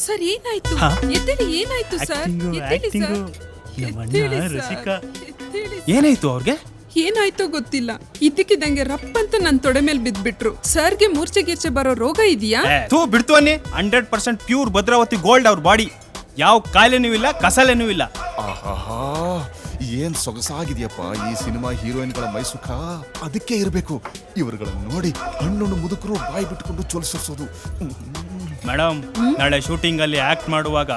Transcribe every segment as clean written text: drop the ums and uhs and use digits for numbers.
Sir ಏನಾಯ್ತು? ಎದ್ದೇಳಿ, ಏನಾಯ್ತು ಸರ್? ಏನಾಯ್ತು ಅವ್ರಿಗೆ? ಏನಾಯ್ತೋ ಗೊತ್ತಿಲ್ಲ, ಇದ್ದಕ್ಕಿದ್ದಂಗೆ ರಪ್ ಅಂತ ನನ್ ತೊಡೆ ಮೇಲೆ ಬಿದ್ಬಿಟ್ರು. ಸರ್ಗೆ ಮೂರ್ಛೆ ಗೀರ್ಛೆ ಬರೋ ರೋಗ ಇದೆಯಾ? ಬಿಡ್ತು ಅನ್ನಿ. 100% ಪ್ಯೂರ್ ಭದ್ರಾವತಿ ಗೋಲ್ಡ್ ಅವ್ರ ಬಾಡಿ. ಯಾವ ಕಾಯಿಲೆನೂ ಇಲ್ಲ, ಕಸಲೆನೂ ಇಲ್ಲ. ಏನ್ ಸೊಗಸಾಗಿದೆಯಪ್ಪ ಈ ಸಿನಿಮಾ ಹೀರೋಯಿನ್ಗಳ ಮೈಸುಖ. ಅದಕ್ಕೆ ಇರಬೇಕು ಇವರುಗಳನ್ನು ನೋಡಿ ಹಣ್ಣು ಮುದುಕರು ಬಾಯಿ ಬಿಟ್ಕೊಂಡು ಚೊಲಿಸೋದು. ಮೇಡಮ್, ನಾಳೆ ಶೂಟಿಂಗ್ ಅಲ್ಲಿ ಆಕ್ಟ್ ಮಾಡುವಾಗ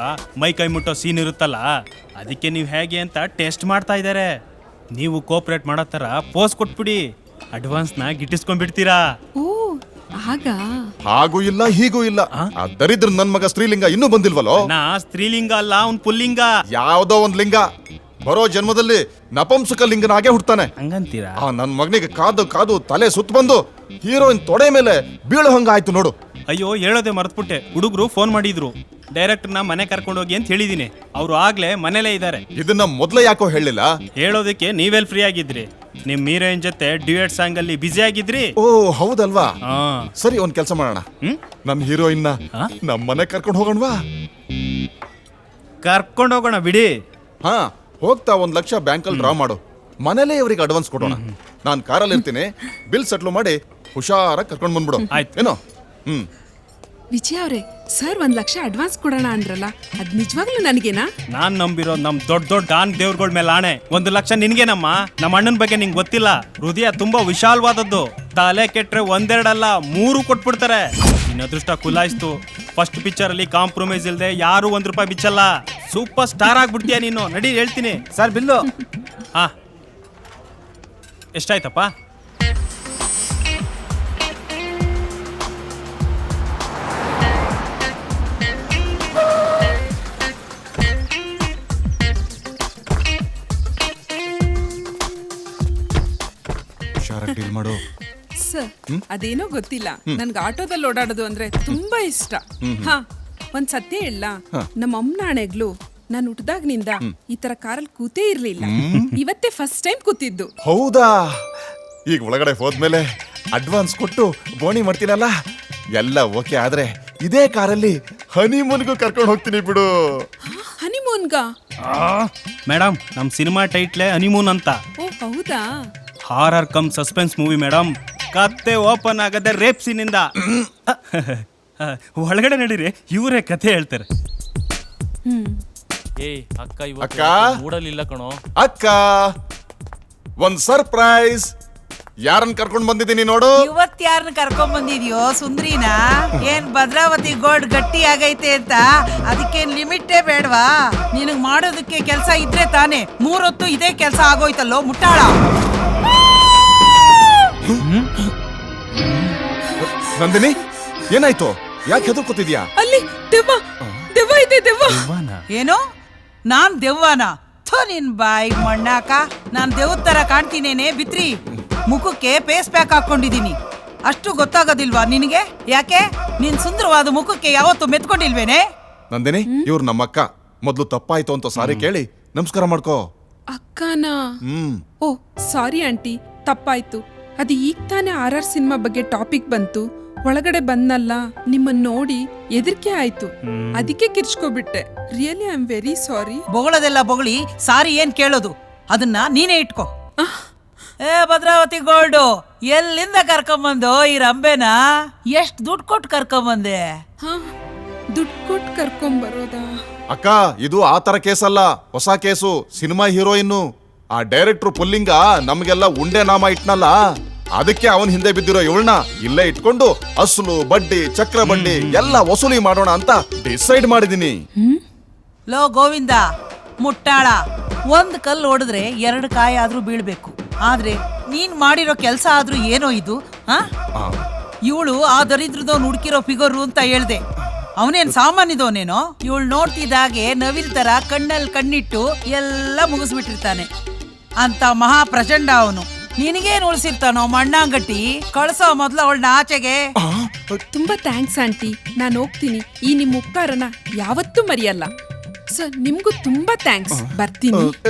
ಮೈ ಕೈ ಮುಟ್ಟೋ ಸೀನ್ ಇರುತ್ತಲ್ಲ, ಅದಕ್ಕೆ ನೀವು ಹೇಗೆ ಅಂತ ಟೆಸ್ಟ್ ಮಾಡ್ತಾ ಇದ್ದಾರೆ. ನೀವು ಕೋಆಪರೇಟ್ ಮಾಡೋ ತರ ಪೋಸ್ ಕೊಟ್ಬಿಡಿ, ಅಡ್ವಾನ್ಸ್ ನ ಗಿಟ್ಟಿಸ್ಕೊಂಡ್ಬಿಡ್ತೀರಾ. ಓ ಆಗ ಹಾಗೂ ಇಲ್ಲ ಹೀಗೂ ಇಲ್ಲ. ಆ ದರಿದ್ರ ನನ್ ಮಗ ಸ್ತ್ರೀಲಿಂಗ ಇನ್ನೂ ಬಂದಿಲ್ವಲ್ಲೋ? ನಾ ಸ್ತ್ರೀಲಿಂಗ ಅಲ್ಲ, ಅವ್ನ್ ಪುಲ್ಲಿಂಗ. ಯಾವ್ದೋ ಒಂದ್ ಲಿಂಗ ಬರೋ ಜನ್ಮದಲ್ಲಿ ನಪಂಸಕ ಲಿಂಗನಾಗೆ ಹುಡ್ತಾನೆ. ಹಂಗಂತೀರಾ? ಆ ನನ್ ಮಗನಿಗೆ ಕಾದು ಕಾದು ತಲೆ ಸುತ್ತ ಬಂದು ಹೀರೋಯಿನ್ ತೊಡೆ ಮೇಲೆ ಬೀಳೋ ಹಂಗಾಯ್ತು ನೋಡು. ಅಯ್ಯೋ, ಹೇಳೋದೆ ಮರ್ತ್ಬಿಟ್ಟೆ. ಹುಡುಗರು ಫೋನ್ ಮಾಡಿದ್ರು, ಡೈರೆಕ್ಟರ್ನ ಮನೆ ಕರ್ಕೊಂಡೋಗಿ ಅಂತ ಹೇಳಿದೀನಿ. ಅವ್ರು ಆಗ್ಲೇ ಮನೇಲೇ ಇದ್ದಾರೆ. ಇದನ್ನ ಮೊದ್ಲೇ ಯಾಕೋ ಹೇಳಿಲ್ಲ? ಹೇಳೋದಕ್ಕೆ ನೀವೆಲ್ ಫ್ರೀ ಆಗಿದ್ರಿ? ನಿಮ್ ಹೀರೋಯಿನ್ ಜೊತೆ ಡ್ಯೂಯೆಟ್ ಸಾಂಗ್ ಅಲ್ಲಿ ಬಿಸಿ ಆಗಿದ್ರಿ. ಓ ಹೌದಲ್ವಾ? ಸರಿ, ಒಂದ್ ಕೆಲ್ಸ ಮಾಡೋಣ. ನನ್ ಹೀರೋಯಿನ್ ನಮ್ ಮನೆ ಕರ್ಕೊಂಡು ಹೋಗೋಣವಾ? ಕರ್ಕೊಂಡು ಹೋಗೋಣ ಬಿಡಿ. ಹಾ, ಹೋಗ್ತಾ 1 ಲಕ್ಷ ಬ್ಯಾಂಕಲ್ಲಿ ಡ್ರಾ ಮಾಡು. ಮನೇಲೆ ಇವರಿಗೆ ಅಡ್ವಾನ್ಸ್ ಕೊಡೋಣ. ನಾನ್ ಕಾರಲ್ಲಿ ಇರ್ತೀನಿ, ಬಿಲ್ ಸೆಟ್ಲ್ ಮಾಡಿ ಹುಷಾರಾಗಿ ಕರ್ಕೊಂಡು ಬಂದ್ಬಿಡು. ಆಯ್ತು. ಏನೋ? ವಿಜಯ ಅವ್ರೆ, ಸರ್ 1 ಲಕ್ಷ ಅಡ್ವಾನ್ಸ್ ಕೊಡೋಣ ಅಂದ್ರಲ್ಲ, ಅದ್ ನಿಜವಾಗ್ಲೂ ನನಗೇನಾ? ನಾನ್ ನಂಬಿರೋ ನಮ್ ದೊಡ್ಡ ದೊಡ್ಡ ಡಾನ್ ದೇವ್ರಗಳ ಮೇಲೆ ಆಣೆ. 1 ಲಕ್ಷ ನಿನ್ಗೇನಮ್ಮ? ನಮ್ಮ ಅಣ್ಣನ ಬಗ್ಗೆ ನಿಂಗೆ ಗೊತ್ತಿಲ್ಲ. ಹೃದಯ ತುಂಬಾ ವಿಶಾಲವಾದದ್ದು. ತಲೆ ಕೆಟ್ರೆ 1-2 ಅಲ್ಲ 3 ಕೊಟ್ಬಿಡ್ತಾರೆ. ನಿನ್ನ ಅದೃಷ್ಟ ಕುಲಾಯಿಸ್ತು. ಫಸ್ಟ್ ಪಿಕ್ಚರ್ ಅಲ್ಲಿ ಕಾಂಪ್ರಮೈಸ್ ಇಲ್ದೆ ಯಾರು 1 ರೂಪಾಯಿ ಬಿಚ್ಚಲ್ಲ. ಸೂಪರ್ ಸ್ಟಾರ್ ಆಗ್ಬಿಡ್ತೀಯ ನೀನು. ನಡಿ ಹೇಳ್ತೀನಿ. Sir bill. ಹಾ, ಎಷ್ಟಾಯ್ತಪ್ಪ? ಡೀಲ್ ಮಾಡು ಸರ್. ಅದೇನೋ ಗೊತ್ತಿಲ್ಲ, ನನ್ಗೆ ಆಟೋದಲ್ಲಿ ಓಡಾಡೋದು ಅಂದ್ರೆ ತುಂಬಾ ಇಷ್ಟ. ಹಾ, ಒಂದ್ ಸತ್ಯ ಹೇಳ, ನಮ್ಮ ಅಮ್ಮನ ಹಣೆಗ್ಲು ನಾನು ಹುಟ್ಟದಾಗ್ನಿಂದ ಈ ತರ ಕಾರಲ್ಲಿ ಕೂತೇ ಇರ್ಲಿಲ್ಲ. ಇವತ್ತೇ ಫಸ್ಟ್ ಟೈಮ್ ಕೂತಿದ್ದು. ಹೌದಾ? ಈಗ ಒಳಗಡೆ ಹೋದ್ಮೇಲೆ ಅಡ್ವಾನ್ಸ್ ಕೊಟ್ಟು ಬೋಣಿ ಮಾಡ್ತೀನಲ್ಲ, ಎಲ್ಲ ಓಕೆ ಆದ್ರೆ ಇದೇ ಕಾರಲ್ಲಿ ಹನಿಮೂನ್ಗೂ ಕರ್ಕೊಂಡು ಹೋಗ್ತೀನಿ ಬಿಡು. ಹನಿಮೂನ್ಗ? ಮೇಡಮ್, ನಮ್ ಸಿನಿಮಾ ಟೈಟ್ಲೇ ಹನಿಮೂನ್ ಅಂತ. ಓ ಹೌದಾ? Horror come suspense movie madam. ಕತ್ತೆ ಓಪನ್ ಆಗದೆ ರೇಪ್ ಸೀನಿಂದ. ಒಳಗಡೆ ನಡೀರಿ, ಇವರೇ ಕಥೆ ಹೇಳ್ತಾರೆ. ಅಕ್ಕ ಮೂಡಲಿಲ್ಲ ಕಣೋ. ಅಕ್ಕ, ಒಂದ್ ಸರ್ಪ್ರೈಸ್. ಯಾರನ್ನ ಕರ್ಕೊಂಡ್ ಬಂದಿದ್ದೀನಿ ನೋಡು. ಇವತ್ ಯಾರನ್ನ ಕರ್ಕೊಂಡ್ ಬಂದಿದ್ಯೋ? ಸುಂದ್ರಿನ? ಏನ್ ಭದ್ರಾವತಿ ಗೋಲ್ಡ್ ಗಟ್ಟಿ ಆಗೈತೆ ಅಂತ ಅದಕ್ಕೇನ್ ಲಿಮಿಟೇ ಬೇಡವಾ? ನಿನಗ್ ಮಾಡೋದಕ್ಕೆ ಕೆಲ್ಸ ಇದ್ರೆ ತಾನೆ. 3 ಹೊತ್ತು ಇದೇ ಕೆಲ್ಸ ಆಗೋಯ್ತಲ್ಲೋ ಮುಟ್ಟಾಳ. ನಂದಿನಿ, ಏನಾಯ್ತು? ಯಾಕೆ ಹೆದರ್ಕೋತಿದ್ಯಾ? ಅಲ್ಲಿ ದೆವ್ವ, ದೆವ್ವ ಇದೆ. ದೆವ್ವ? ಏನು? ನಾನ್ ದೆವ್ವನ? ನಿನ್ ಬಾಯಿ ಮಣ್ಣಾಕ. ನಾನ್ ದೆವ್ವದ ತರ ಕಾಣ್ತೀನೇನೆ ಬಿತ್ರಿ? ಮುಖಕ್ಕೆ ಫೇಸ್ ಪ್ಯಾಕ್ ಹಾಕೊಂಡಿದೀನಿ, ಅಷ್ಟು ಗೊತ್ತಾಗೋದಿಲ್ವಾ ನಿನಗೆ? ಯಾಕೆ ನೀನ್ ಸುಂದರವಾದ ಮುಖಕ್ಕೆ ಯಾವತ್ತು ಮೆತ್ಕೊಂಡಿಲ್ವೇನೆ? ನಂದಿನಿ, ಇವ್ರು ನಮ್ಮ ಅಕ್ಕ. ಮೊದ್ಲು ತಪ್ಪಾಯ್ತು ಅಂತ ಸಾರಿ ಕೇಳಿ ನಮಸ್ಕಾರ ಮಾಡ್ಕೋ. ಅಕ್ಕನಾ? ಓ ಸಾರಿ ಆಂಟಿ, ತಪ್ಪಾಯ್ತು. ಅದು ಈಗ ತಾನೇ RR ಸಿನಿಮಾ ಬಗ್ಗೆ ಟಾಪಿಕ್ ಬಂತು. ಒಳಗಡೆ ಬಂದಲ್ಲ, ನಿಮ್ಮನ್ನ ನೋಡಿ ಹೆದರಿಕೆ ಆಯ್ತು, ಅದಕ್ಕೆ ಕಿರ್ಚ್ಕೊಬಿಟ್ಟೆ. Really I am very sorry. ಬೊಗಳದೆಲ್ಲ ಬೊಗಳಿ ಸಾರಿ ಏನ್ ಕೇಳೋದು? ಅದನ್ನ ನೀನೇ ಇಟ್ಕೋ. ಭದ್ರಾವತಿ ಗೋಲ್ಡು ಎಲ್ಲಿಂದ ಕರ್ಕೊಂಬಂದು ಈ ರಂಬೆನ? ಎಷ್ಟ್ ದುಡ್ಡು ಕೊಟ್ಟು ಕರ್ಕೊಂಬಂದೆ? ದುಡ್ಡು ಕೊಟ್ಟು ಕರ್ಕೊಂಬರೋದಾ? ಅಕ್ಕ, ಇದು ಆ ತರ ಕೇಸಲ್ಲ, ಹೊಸ ಕೇಸು. ಸಿನಿಮಾ ಹೀರೋಯಿನ್ನು ಆ ಡೈರೆಕ್ಟರ್ ಪುಲ್ಲಿಂಗ ನಮ್ಗೆಲ್ಲ ಉಂಡೆ ನಾಮ ಇಟ್ನಲ್ಲ, ಅದಕ್ಕೆ ಅವನ್ ಹಿಂದೆ ಬಿದ್ದಿರೋ ಇವಳನ್ನ ಇಲ್ಲೇ ಇಟ್ಕೊಂಡು ಅಸಲು ಬಡ್ಡಿ ಚಕ್ರ ಬಡ್ಡಿ ಎಲ್ಲ ವಸೂಲಿ ಮಾಡೋಣ ಅಂತ ಡಿಸೈಡ್ ಮಾಡಿದೀನಿ. ಲೋ ಗೋವಿಂದ ಮುಟ್ಟಾಳ, 1 ಕಲ್ಲು ಹೊಡೆದ್ರೆ 2 ಕಾಯಿ ಆದ್ರೂ ಬೀಳ್ಬೇಕು. ಆದ್ರೆ ನೀನ್ ಮಾಡಿರೋ ಕೆಲ್ಸ ಆದ್ರೂ ಏನೋ ಇದು? ಇವಳು ಆ ದರಿದ್ರದವ್ನು ಹುಡುಕಿರೋ ಫಿಗರು ಅಂತ ಹೇಳ್ದೆ. ಅವನೇನ್ ಸಾಮಾನ್ಯದವನೇನೋ? ಇವಳು ನೋಡ್ತಿದ್ದಾಗೆ ನವಿಲ್ ತರ ಕಣ್ಣಲ್ಲಿ ಕಣ್ಣಿಟ್ಟು ಎಲ್ಲ ಮುಗಿಸ್ಬಿಟ್ಟಿರ್ತಾನೆ. ಅಂತ ಮಹಾ ಪ್ರಚಂಡ ಅವನು. ನಿನಗೇನು ಉಳಿಸಿರ್ತಾನೋ ಮಣ್ಣಾಂಗಟ್ಟಿ? ಕಳ್ಸೋ ಮೊದ್ಲು ಅವಳನ್ನ ಆಚೆಗೆ. ತುಂಬಾ ಥ್ಯಾಂಕ್ಸ್ ಆಂಟಿ, ನಾನು ಹೋಗ್ತೀನಿ. ಈ ನಿಮ್ ಉಪಕಾರನ ಯಾವತ್ತೂ ಮರೆಯಲ್ಲ. ಸರ್, ನಿಮ್ಗೂ ತುಂಬಾ ಥ್ಯಾಂಕ್ಸ್. ಬರ್ತೀನಿ.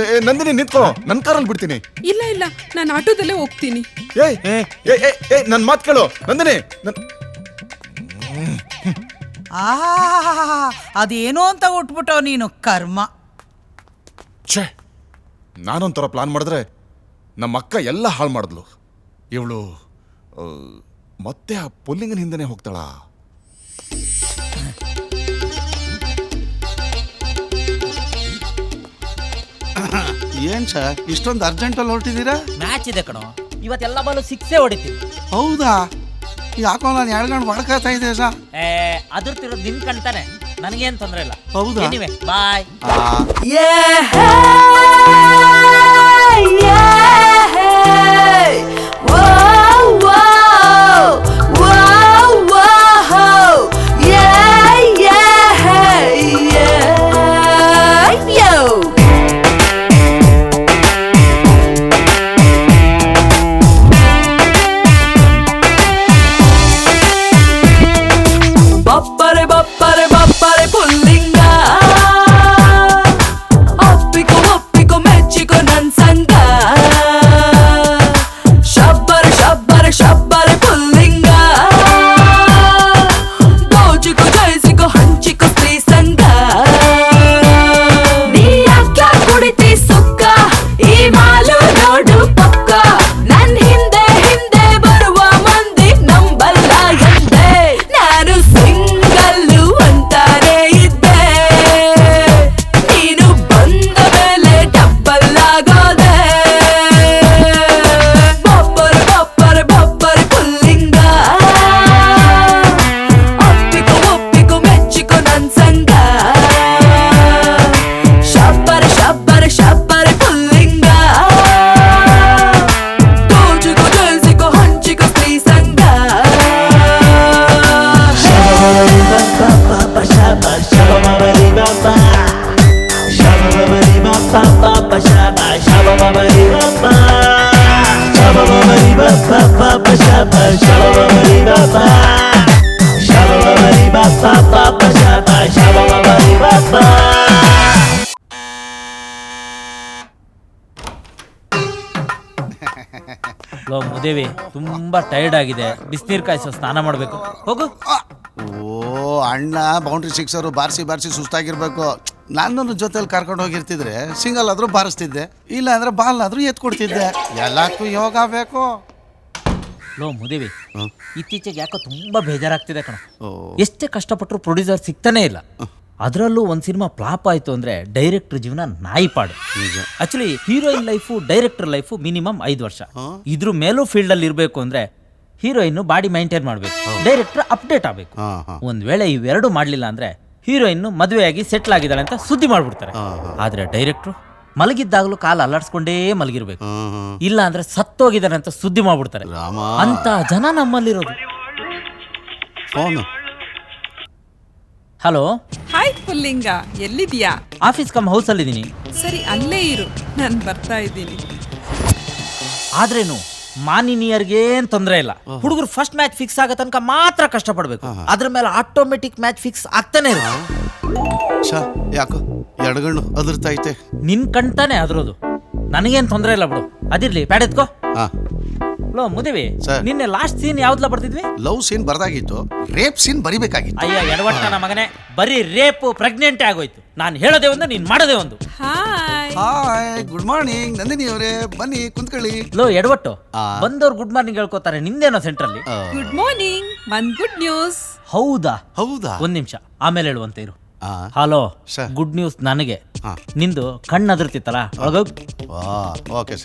ನಂದಿನಿ ನಿಂತ್ಕೋ, ನನ್ ಕಾರಲ್ಲಿ ಬಿಡ್ತೀನಿ. ಇಲ್ಲ ಇಲ್ಲ, ನಾನು ಆಟೋದಲ್ಲೇ ಹೋಗ್ತೀನಿ. ನನ್ ಮಾತ್ ಕೇಳು ನಂದಿನಿ. ಅದೇನೋ ಅಂತ ಉಟ್ಬಿಟ್ಟವ್ ನೀನು ಕರ್ಮ. ಛೇ, ನಾನೊಂಥರ ಪ್ಲಾನ್ ಮಾಡಿದ್ರೆ ನಮ್ಮ ಅಕ್ಕ ಎಲ್ಲ ಹಾಳು ಮಾಡಿದ್ಲು. ಇವಳು ಮತ್ತೆ ಆ ಪುಲ್ಲಿಂಗನ ಹಿಂದೆನೆ ಹೋಗ್ತಾಳ. ಏನ್ ಸರ್ ಇಷ್ಟೊಂದು ಅರ್ಜೆಂಟಲ್ಲಿ ಹೊರಟಿದ್ದೀರಾ? ಮ್ಯಾಚ್ ಇದೆ ಕಣೋ, ಇವತ್ತೆಲ್ಲ ಬಾಲು ಸಿಕ್ಸೇ ಹೊಡಿತೀವಿ. ಹೌದಾ? ಯಾಕೋ ನಾನು ಎಳ್ಗಂಡು ಹೊಡ್ಕತಾ ಇದ್ದೆ ಸರ್. ಅದ್ರತಿರೋದು ನಿನ್ ಕಣ್ತಾನೆ, ನನಗೇನ್ ತೊಂದ್ರೆ ಇಲ್ಲ. ಹೌದಾ? ಬಾಯ್. ಬಪ್ಪರೆ ಬಪ್ಪರೆ ಬಪ್ಪರೆ ಪುಲ್ಲಿಂಗ, ಒಪ್ಪಿಕೊ ಒಪ್ಪಿಕೊ ಮೆಚ್ಚಿಕೊ ನನ್ ಸಂಗ. ಶಬ್ಬರ ಶಬ್ಬರ ಶಬ್ಬರ ಪುಲ್ಲಿಂಗ, ದೋಚಿಕೊ ಜಯಿಸಿಕೊ ಹಂಚಿಕೊ ಸ್ತ್ರೀ ಸಂಗ. ನೀ ಯಾಕೆ ಕುಡಿತಿ ಸುಕ್ಕ, ಈ ಮಾಲು ನೋಡು ಪಕ್ಕ. ನನ್ ಹಿಂದೆ ಹಿಂದೆ ಬರುವ ಮಂದಿ ನಂಬಲ್ಲ ಎಂದೆ, ನಾನು ಸಿಂಗಲ್ಲು ಅಂತಾನೆ ಇದ್ದೆ. ನೀನು ಬಂದ ಮೇಲೆ ಡಬ್ಬಲ್ ಆಗೋದೆ. ಬಪ್ಪರೆ ಬಪ್ಪರೆ ಬಪ್ಪರೆ ಪುಲ್ಲಿಂಗ, ಒಪ್ಪಿಕೊ ಒಪ್ಪಿಕೊ ಮೆಚ್ಚಿಕೊ ನನ್ ಸಂಗ. ಶಬ್ಬರ ಶಬ್ಬರ ಶಬ್ಬರ ಪುಲ್ಲಿಂಗ, ದೋಚಿಕೊ ಜಯಿಸಿಕೊ ಹಂಚಿಕೊ ಸ್ತ್ರೀ ಸಂಗ. ಲೋ ಮುದೇವಿ, ತುಂಬಾ ಟೈರ್ಡ್ ಆಗಿದೆ, ಬಿಸಿನೀರು ಕಾಯಿಸೋ, ಸ್ನಾನ ಮಾಡ್ಬೇಕು. ಹೋಗು. ಓ ಅಣ್ಣ ಬೌಂಡ್ರಿ ಸಿಕ್ಸರು ಬಾರಿಸಿ ಬಾರಿಸಿ ಸುಸ್ತಾಗಿರ್ಬೇಕು. ನನ್ನನ್ನು ಜೊತೆಲಿ ಕರ್ಕೊಂಡು ಹೋಗಿರ್ತಿದ್ರೆ ಸಿಂಗಲ್ ಆದ್ರೂ ಬಾರಿಸ್ತಿದ್ದೆ, ಇಲ್ಲ ಅಂದ್ರೆ ಬಾಲ್ ಆದ್ರೂ ಎತ್ಕೊಡ್ತಿದ್ದೆ. ಎಲ್ಲಕ್ಕೂ ಯೋಗ ಬೇಕು. ಲೋ ಮುದೇವಿ, ಇತ್ತೀಚೆಗೆ ಯಾಕೋ ತುಂಬಾ ಬೇಜಾರಾಗ್ತಿದೆ ಕಣ. ಓ. ಎಷ್ಟೇ ಕಷ್ಟಪಟ್ಟರು ಪ್ರೊಡ್ಯೂಸರ್ ಸಿಗ್ತಾನೆ ಇಲ್ಲ. ಅದರಲ್ಲೂ ಒಂದು ಸಿನಿಮಾ ಫ್ಲಾಪ್ ಆಯ್ತು ಅಂದ್ರೆ ಡೈರೆಕ್ಟರ್ ಜೀವನ ನಾಯಿಪಾಡು. Actually heroine life director life minimum 5 ವರ್ಷ. ಇದ್ರ ಮೇಲೂ ಫೀಲ್ಡ್ ಅಲ್ಲಿ ಇರಬೇಕು ಅಂದ್ರೆ ಹೀರೋಯಿನ್ ಬಾಡಿ ಮೈಂಟೈನ್ ಮಾಡಬೇಕು, ಡೈರೆಕ್ಟರ್ ಅಪ್ಡೇಟ್ ಆಗಬೇಕು. ಒಂದ್ ವೇಳೆ ಇವೆರಡು ಮಾಡ್ಲಿಲ್ಲ ಅಂದ್ರೆ ಹೀರೋಯಿನ್ ಮದುವೆಯಾಗಿ ಸೆಟ್ಲ್ ಆಗಿದ್ದಾಳೆ ಅಂತ ಸುದ್ದಿ ಮಾಡ್ಬಿಡ್ತಾರೆ. ಆದ್ರೆ ಡೈರೆಕ್ಟ್ರು ಮಲಗಿದ್ದಾಗಲೂ ಕಾಲ ಅಲ್ಲಾಡ್ಸ್ಕೊಂಡೇ ಮಲಗಿರ್ಬೇಕು, ಇಲ್ಲ ಅಂದ್ರೆ ಸತ್ತೋಗಿದ್ದಾನೆ ಅಂತ ಸುದ್ದಿ ಮಾಡ್ಬಿಡ್ತಾರೆ. ಅಂತ ಜನ ನಮ್ಮಲ್ಲಿರೋದು. ಫೋನು. ಹಲೋ, ಹಾಯ್ ಪುಲ್ಲಿಂಗ, ಎಲ್ಲಿದ್ಯಾ? ಆಫೀಸ್ ಕಮ್ ಹೌಸ್ ಅಲ್ಲಿ ಇದೀನಿ. ಸರಿ, ಅಲ್ಲೇ ಇರು, ನಾನು ಬರ್ತಾ ಇದ್ದೀನಿ. ಆದ್ರೇನು ಮಾನಿನಿಯರ್ಗೇನ್ ತೊಂದರೆ ಇಲ್ಲ. ಹುಡುಗರು ಫಸ್ಟ್ ಮ್ಯಾಚ್ ಫಿಕ್ಸ್ ಆಗೋ ತನಕ ಮಾತ್ರ ಕಷ್ಟಪಡ್ಬೇಕು. ಅದ್ರ ಮೇಲೆ ಆಟೋಮೆಟಿಕ್ ಮ್ಯಾಚ್ ಫಿಕ್ಸ್ ಆಗ್ತಾನೆ ಇರುತ್ತೆ. ಯಾಕೋ ಎಡಗಣ್ಣು ಅದರ್ತೈತೆ. ನಿನ್ ಕಣ್ತಾನೆ ಅದ್ರದು, ನನಗೇನ್ ತೊಂದರೆ ಇಲ್ಲ ಬಿಡು. ಅದಿರ್ಲಿ, ಪ್ಯಾಡ್ ಎತ್ಕೋ. ಲೋ ಮುದೇವಿ, ನಿನ್ನೆ ಲಾಸ್ಟ್ ಸೀನ್ ಯಾವ್ದಲ್ಲ ಬರ್ತಿದ್ವಿ? ಲವ್ ಸೀನ್ ಬರ್ದಾಗಿತ್ತು, ರೇಪ್ ಸೀನ್ ಬರಿಬೇಕಾಗಿತ್ತು. ಅಯ್ಯ ಎಡವಟ್ಟ ನನ್ನ ಮಗನೇ, ಬರೀ ರೇಪ್ ಪ್ರೆಗ್ನೆಂಟ್ ಆಗೋಯ್ತು. ನಾನು ಹೇಳೋದೇ ಒಂದು, ನೀನ್ ಮಾಡೋದೇ ಒಂದು. ಹಾಯ್, ಗುಡ್ ಮಾರ್ನಿಂಗ್ ನಂದಿನಿ ಅವರೇ, ಬನ್ನಿ ಕುಂತ್ಕೊಳ್ಳಿ. ಲೋ ಎಡವಟ್ಟು, ಬಂದವ್ರು ಗುಡ್ ಮಾರ್ನಿಂಗ್ ಹೇಳ್ಕೊತಾರೆ, ನಿಂದೇನೋ ಸೆಂಟ್ರಲ್ಲಿ. Good morning, one good news. ಹೌದಾ? ಹೌದಾ? ಒಂದ್ ನಿಮಿಷ, ಆಮೇಲೆ ಹೇಳುವಂತ ಇರು. ಹಲೋ, ಗುಡ್ ನ್ಯೂಸ್ ನನಗೆ. ನಿಂದು ಕಣ್ಣು ಅದರ್ತಿತ್ತಲ್ಲ, ಒಳಗೋಗ್.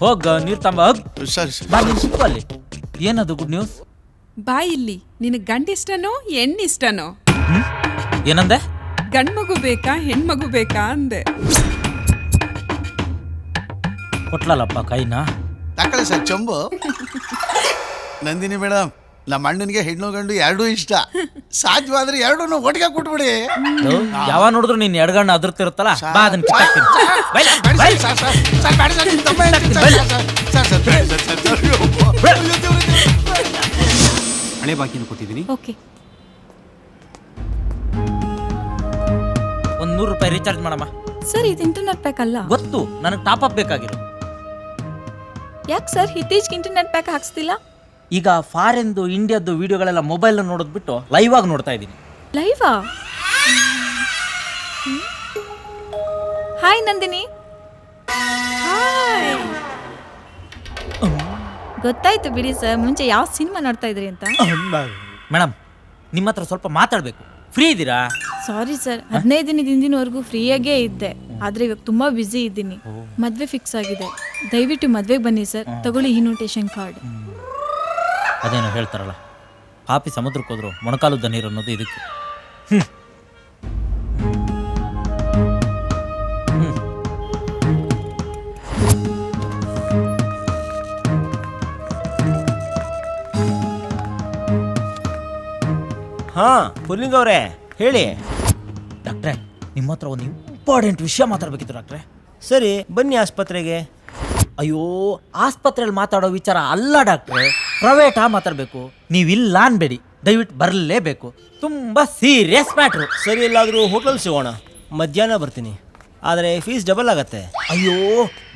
ಹೋಗ ನೀರ್ ತಂಬ. ಅಲ್ಲಿ ಏನದು ಗುಡ್ ನ್ಯೂಸ್? ಬಾ ಇಲ್ಲಿ. ನಿನಗೆ ಗಂಡ ಇಷ್ಟನೋ ಹೆಣ್ಣಿಷ್ಟನೋ? ಏನಂದೆ? ಗಂಡ್ಮಗು ಬೇಕಾ ಹೆಣ್ಮಗು ಬೇಕಾ ಅಂದೆ. ಕೊಟ್ಲಲ್ಲಪ್ಪ ಕೈನಾ. ತಕ್ಕಳೆ ಸರ್ ಚಂಬು. ನಂದಿನಿ ಮೇಡಮ್, ನಮ್ಮ ಅಣ್ಣನಿಗೆ ಹೆಣ್ಣು ಗಂಡು ಎರಡೂ ಇಷ್ಟ. ಸಾಧ್ಯವಾದ್ರೆ ಎರಡೂ ಒಟ್ಟಿಗೆ ಕೊಟ್ಬಿಡಿ. ಯಾವ ನೋಡಿದ್ರು ನೀನ್ ಎಡಗಣ್ಣ ಅದರ್ತಿರುತ್ತಲ್ಲ, ಬಾ ಅದನ್ನ ಹಳೆ ಬಾಕಿನ ಕೊಟ್ಟಿದ್ದೀನಿ. ಓಕೆ, ಒಂದ್ 100 ರೂಪಾಯಿ ರೀಚಾರ್ಜ್ ಮಾಡಮ್ಮ. ಸರ್, ಇದು ಇಂಟರ್ನೆಟ್ ಪ್ಯಾಕ್ ಅಲ್ಲ. ಗೊತ್ತು, ನನಗೆ ಟಾಪ್ ಅಪ್ ಬೇಕಾಗಿರೋ. ಯಾಕೆ ಸರ್ ಇತ್ತೀಚೆಗೆ ಇಂಟರ್ನೆಟ್ ಪ್ಯಾಕ್ ಹಾಕ್ಸ್ತಿಲ್ಲ? ಈಗ ಫಾರಿನ್ದು ಇಂಡಿಯಾದ್ದು ವಿಡಿಯೋಗಳೆಲ್ಲ ಮೊಬೈಲ್ ನೋಡೋದ್ ಬಿಟ್ಟು ಲೈವ್ ಆಗಿ ನೋಡ್ತಾ ಇದ್ದೀನಿ. ಲೈವಾ? ಹಾಯ್ ನಂದಿನಿ. ಹಾಯ್. ಗೊತ್ತಾಯ್ತು ಬಿಡಿ ಸರ್, ಮುಂಚೆ ಯಾವ ಸಿನಿಮಾ ನೋಡ್ತಾ ಇದ್ರಿ ಅಂತ. ಮೇಡಮ್ ನಿಮ್ಮ ಹತ್ರ ಸ್ವಲ್ಪ ಮಾತಾಡಬೇಕು, ಫ್ರೀ ಇದ್ದೀರಾ? ಸಾರಿ ಸರ್, 15 ದಿನದ ಹಿಂದಿನವರೆಗೂ ಫ್ರೀಯಾಗೇ ಇದ್ದೆ, ಆದರೆ ಇವಾಗ ತುಂಬ ಬ್ಯುಸಿ ಇದ್ದೀನಿ. ಮದುವೆ ಫಿಕ್ಸ್ ಆಗಿದೆ, ದಯವಿಟ್ಟು ಮದುವೆಗೆ ಬನ್ನಿ ಸರ್. ತಗೊಳ್ಳಿ ಇನ್ವಿಟೇಷನ್ ಕಾರ್ಡ್. ಅದೇನೋ ಹೇಳ್ತಾರಲ್ಲ, ಪಾಪಿ ಸಮುದ್ರಕ್ಕೆ ಹೋದ್ರು ಮೊಣಕಾಲುದ್ದ ನೀರು ಅನ್ನೋದು ಇದಕ್ಕೆ. ಹಾ ಪುಲ್ಲಿಂಗ್ ಅವರೇ ಹೇಳಿ. ಡಾಕ್ಟ್ರೆ ನಿಮ್ಮ ಹತ್ರ ಒಂದು ಇಂಪಾರ್ಟೆಂಟ್ ವಿಷಯ ಮಾತಾಡ್ಬೇಕಿತ್ತು ಡಾಕ್ಟ್ರೆ. ಸರಿ ಬನ್ನಿ ಆಸ್ಪತ್ರೆಗೆ. ಅಯ್ಯೋ, ಆಸ್ಪತ್ರೆಯಲ್ಲಿ ಮಾತಾಡೋ ವಿಚಾರ ಅಲ್ಲ ಡಾಕ್ಟ್ರೆ, ಪ್ರೈವೇಟಾ ಮಾತಾಡಬೇಕು. ನೀವಿಲ್ಲ ಅನ್ಬೇಡಿ, ದಯವಿಟ್ಟು ಬರಲೇಬೇಕು, ತುಂಬ ಸೀರಿಯಸ್ ಮ್ಯಾಟ್ರು. ಸರಿ ಎಲ್ಲಾದರೂ ಹೋಟೆಲ್ ಸಿಗೋಣ, ಮಧ್ಯಾಹ್ನ ಬರ್ತೀನಿ, ಆದರೆ ಫೀಸ್ ಡಬಲ್ ಆಗತ್ತೆ. ಅಯ್ಯೋ,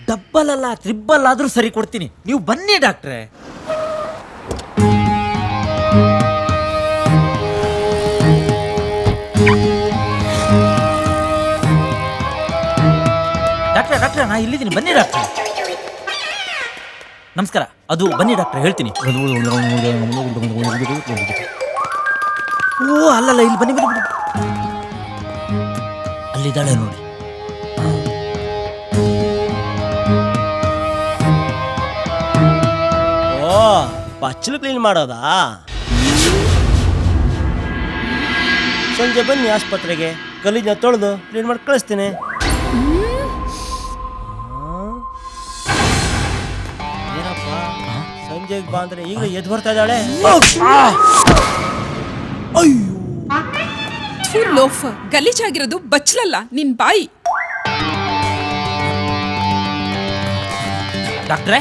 ಡಬ್ಬಲ್ ಅಲ್ಲ ತ್ರಿಬ್ಬಲ್ ಆದರೂ ಸರಿ ಕೊಡ್ತೀನಿ, ನೀವು ಬನ್ನಿ ಡಾಕ್ಟ್ರೆ. ಡಾಕ್ಟ್ರೆ ಡಾಕ್ಟ್ರೆ ನಾ ಇಲ್ಲಿದ್ದೀನಿ, ಬನ್ನಿ ಡಾಕ್ಟ್ರೆ. ನಮಸ್ಕಾರ, ಅದು ಬನ್ನಿ ಡಾಕ್ಟ್ರೆ ಹೇಳ್ತೀನಿ. ಓ ಅಲ್ಲಲ್ಲ, ಇಲ್ಲಿ ಬನ್ನಿ ಬನ್ನಿ ಬನ್ನಿ, ಅಲ್ಲಿದ್ದಾಳೆ ನೋಡಿ. ಓ ಪಚ್ಚಲು ಕ್ಲೀನ್ ಮಾಡೋದಾ? ಸಂಜೆ ಬನ್ನಿ ಆಸ್ಪತ್ರೆಗೆ, ಗಲೀಜನ್ನ ತೊಳೆದು ಕ್ಲೀನ್ ಮಾಡಿ ಕಳಿಸ್ತೀನಿ. ಏನಪ್ಪ ಸಂಜೆಗೆ ಬಾ ಅಂದ್ರೆ ಈಗಲೇ ಎದ್ದು ಬರ್ತಾ ಇದ್ದಾಳೆ. ಲೋಫ್, ಗಲೀಜಾಗಿರೋದು ಬಚ್ಚಲಲ್ಲ ನಿನ್ ಬಾಯಿ. ಡಾಕ್ಟ್ರೆ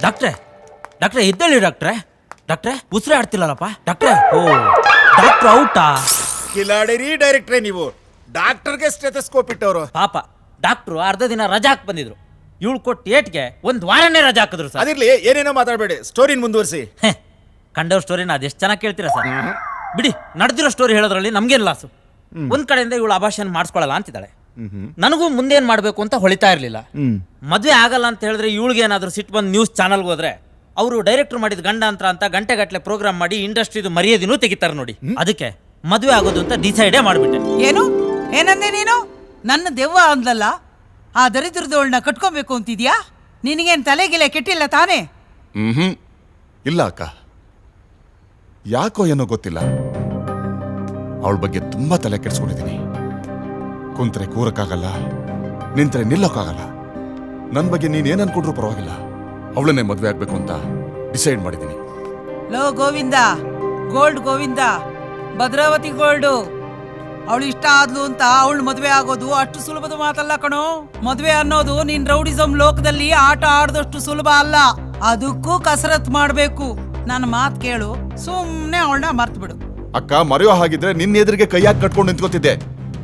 ಡಾಕ್ಟ್ರೆ ಡಾಕ್ಟ್ರೆ ಎದ್ದೇಳಿ ಡಾಕ್ಟ್ರೆ. ಡಾಕ್ಟ್ರೆ ಉಸಿರೇ ಆಡ್ತಿಲ್ಲಲ್ಲಪ್ಪ ಡಾಕ್ಟ್ರೆ. ಓ ಡಾಕ್ಟ್ರು ಔಟಾ? ಕಿಲಾಡಿರಿ ಡೈರೆಕ್ಟ್ರೇ ನೀವು, ಡಾಕ್ಟರ್ಗೆ ಸ್ಟೆಥೋಸ್ಕೋಪ್ ಇಟ್ಟವರು. ಪಾಪ ಡಾಕ್ಟ್ರು ಅರ್ಧ ದಿನ ರಜಾ ಹಾಕಿ ಬಂದಿದ್ರು, ಇವಳು ಕೊಟ್ಟು ಏಟ್ಗೆ ಒಂದು ವಾರನೇ ರಜಾ ಹಾಕಿದ್ರು ಸರ್. ಅದಿರ್ಲಿ, ಏನೇನೋ ಮಾತಾಡಬೇಡಿ, ಸ್ಟೋರಿನ ಮುಂದುವರಿಸಿ. ಕಂಡವ್ರ ಸ್ಟೋರಿನ ಅದೆಷ್ಟು ಚೆನ್ನಾಗಿ ಕೇಳ್ತೀರಾ ಸರ್. ಬಿಡಿ, ನಡೆದಿರೋ ಸ್ಟೋರಿ ಹೇಳೋದ್ರಲ್ಲಿ ನಮ್ಗೇನು ಲಾಸು. ಒಂದ್ ಕಡೆಯಿಂದ ಇವಳು ಅಭಾಷಣ ಮಾಡಿಸ್ಕೊಳ್ಳಲ್ಲ ಅಂತಿದ್ದಾಳೆ, ನನಗೂ ಮುಂದೇನ್ ಮಾಡ್ಬೇಕು ಅಂತ ಹೊಳಿತಾ ಇರ್ಲಿಲ್ಲ. ಮದ್ವೆ ಆಗಲ್ಲ ಅಂತ ಹೇಳಿದ್ರೆ ಇವಳಿಗೆ ಏನಾದ್ರು ಸಿಟ್ಟು ಬಂದು ನ್ಯೂಸ್ ಚಾನಲ್ಗೆ ಹೋದ್ರೆ ಅವರು ಡೈರೆಕ್ಟರ್ ಮಾಡಿದ ಗಂಡಾಂತರ ಅಂತ ಗಂಟೆಗಟ್ಟಲೆ ಪ್ರೋಗ್ರಾಮ್ ಮಾಡಿ ಇಂಡಸ್ಟ್ರಿದು ಮರ್ಯಾದಿನೂ ತೆಗಿತಾರೆ ನೋಡಿ. ಅದಕ್ಕೆ ಮದುವೆ ಆಗೋದು ಅಂತ ಡಿಸೈಡೇ ಮಾಡ್ಬಿಟ್ಟೆ. ಏನು ಏನಂದೆ ನೀನು? ನನ್ನ ದೆವ್ವ ಅಂದಲ್ಲ, ಆ ದರಿದ್ರದವಳನ್ನ ಕಟ್ಕೊಬೇಕು ಅಂತಿದ್ಯಾ? ನಿನಗೇನು ತಲೆಗಿಲೆ ಕೆಟ್ಟಿಲ್ಲ ತಾನೇ? ಇಲ್ಲ ಅಕ್ಕ, ಯಾಕೋ ಏನೋ ಗೊತ್ತಿಲ್ಲ, ಅವಳ ಬಗ್ಗೆ ತುಂಬಾ ತಲೆ ಕೆಡಿಸ್ಕೊಂಡಿದ್ದೀನಿ. ಕುಂತ್ರೆ ಕೂರಕ್ಕಾಗಲ್ಲ, ನಿಂತ್ರೆ ನಿಲ್ಲೋಕ್ಕಾಗಲ್ಲ. ನನ್ನ ಬಗ್ಗೆ ನೀನೇನ್ ಅನ್ಕೊಂಡ್ರು ಪರವಾಗಿಲ್ಲ, ಅವಳನ್ನೇ ಮದ್ವೆ ಆಗ್ಬೇಕು ಅಂತ ಡಿಸೈಡ್ ಮಾಡಿದ್ದೀನಿ. ಲೋ ಗೋವಿಂದ, ಗೋಲ್ಡ್ ಗೋವಿಂದ, ಭದ್ರಾವತಿ ಗೋಲ್ಡು. ಅವಳು ಇಷ್ಟ ಆದ್ಲು ಅಂತ ಅವಳು ಮದ್ವೆ ಆಗೋದು ಅಷ್ಟು ಸುಲಭದ ಮಾತಲ್ಲ ಕಣೋ. ಮದ್ವೆ ಅನ್ನೋದು ನಿನ್ ರೌಡಿಸಂ ಲೋಕದಲ್ಲಿ ಆಟ ಆಡದಷ್ಟು ಸುಲಭ ಅಲ್ಲ, ಅದಕ್ಕೂ ಕಸರತ್ ಮಾಡ್ಬೇಕು. ನನ್ನ ಮಾತು ಕೇಳು, ಸುಮ್ನೆ ಅವಳನ್ನ ಮರ್ತು ಬಿಡು. ಅಕ್ಕ, ಮರೆಯೋ ಹಾಗಿದ್ರೆ ನಿನ್ನ ಎದುರಿಗೆ ಕೈಯಾಗಿ ಕಟ್ಕೊಂಡು ನಿಂತ್ಕೋತಿದ್ದೆ.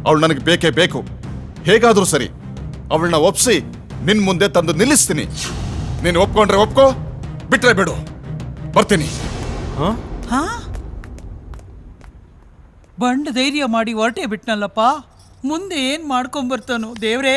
ಅವಳು ನನಗೆ ಬೇಕೇ ಬೇಕು, ಹೇಗಾದ್ರೂ ಸರಿ ಅವಳನ್ನ ಒಪ್ಸಿ ನಿನ್ ಮುಂದೆ ತಂದು ನಿಲ್ಲಿಸ್ತೀನಿ. ನೀನು ಒಪ್ಕೊಂಡ್ರೆ ಒಪ್ಕೋ, ಬಿಟ್ರೆ ಬಿಡು, ಬರ್ತೀನಿ. ಬಂಡ ಧೈರ್ಯ ಮಾಡಿ ಹೊರಟೆ ಬಿಟ್ನಲ್ಲಪ್ಪ, ಮುಂದೆ ಏನ್ ಮಾಡ್ಕೊಂಬರ್ತಾನೋ ದೇವ್ರೇ.